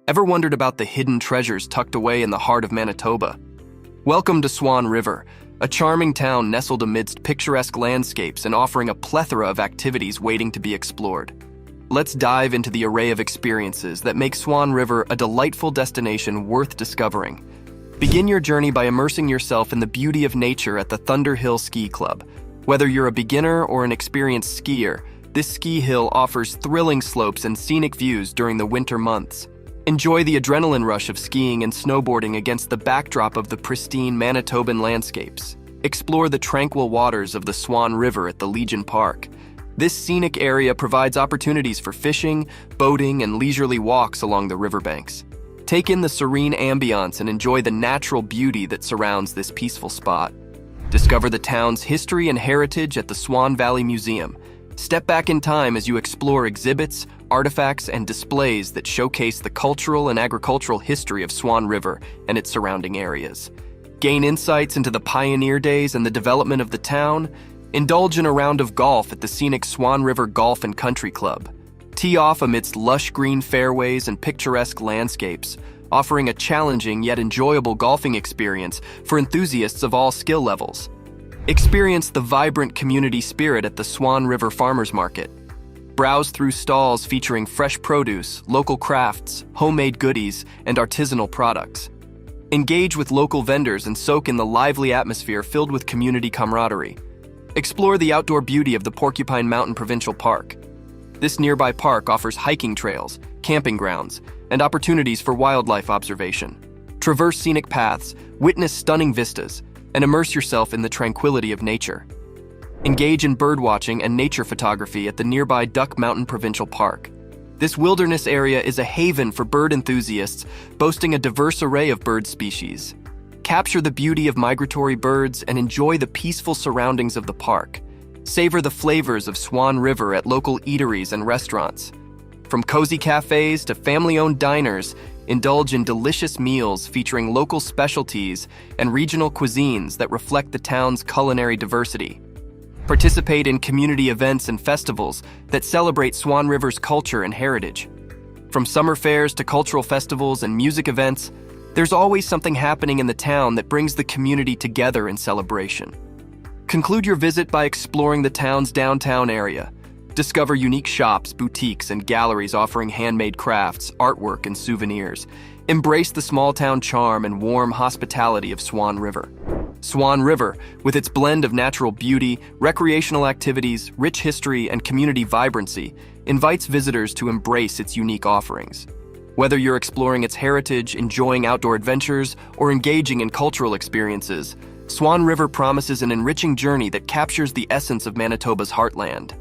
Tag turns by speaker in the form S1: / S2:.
S1: Ever wondered about the hidden treasures tucked away in the heart of Manitoba? Welcome to Swan River, a charming town nestled amidst picturesque landscapes and offering a plethora of activities waiting to be explored. Let's dive into the array of experiences that make Swan River a delightful destination worth discovering. Begin your journey by immersing yourself in the beauty of nature at the Thunderhill Ski Club. Whether you're a beginner or an experienced skier, this ski hill offers thrilling slopes and scenic views during the winter months. Enjoy the adrenaline rush of skiing and snowboarding against the backdrop of the pristine Manitoban landscapes. Explore the tranquil waters of the Swan River at the Legion Park. This scenic area provides opportunities for fishing, boating, and leisurely walks along the riverbanks. Take in the serene ambiance and enjoy the natural beauty that surrounds this peaceful spot. Discover the town's history and heritage at the Swan Valley Museum. Step back in time as you explore exhibits, artifacts, and displays that showcase the cultural and agricultural history of Swan River and its surrounding areas. Gain insights into the pioneer days and the development of the town. Indulge in a round of golf at the scenic Swan River Golf and Country Club. Tee off amidst lush green fairways and picturesque landscapes, offering a challenging yet enjoyable golfing experience for enthusiasts of all skill levels. Experience the vibrant community spirit at the Swan River Farmers Market. Browse through stalls featuring fresh produce, local crafts, homemade goodies, and artisanal products. Engage with local vendors and soak in the lively atmosphere filled with community camaraderie. Explore the outdoor beauty of the Porcupine Mountain Provincial Park. This nearby park offers hiking trails, camping grounds, and opportunities for wildlife observation. Traverse scenic paths, witness stunning vistas, and immerse yourself in the tranquility of nature. Engage in birdwatching and nature photography at the nearby Duck Mountain Provincial Park. This wilderness area is a haven for bird enthusiasts, boasting a diverse array of bird species. Capture the beauty of migratory birds and enjoy the peaceful surroundings of the park. Savor the flavors of Swan River at local eateries and restaurants. From cozy cafes to family-owned diners, indulge in delicious meals featuring local specialties and regional cuisines that reflect the town's culinary diversity. Participate in community events and festivals that celebrate Swan River's culture and heritage. From summer fairs to cultural festivals and music events, there's always something happening in the town that brings the community together in celebration. Conclude your visit by exploring the town's downtown area. Discover unique shops, boutiques, and galleries offering handmade crafts, artwork, and souvenirs. Embrace the small-town charm and warm hospitality of Swan River. Swan River, with its blend of natural beauty, recreational activities, rich history, and community vibrancy, invites visitors to embrace its unique offerings. Whether you're exploring its heritage, enjoying outdoor adventures, or engaging in cultural experiences, Swan River promises an enriching journey that captures the essence of Manitoba's heartland.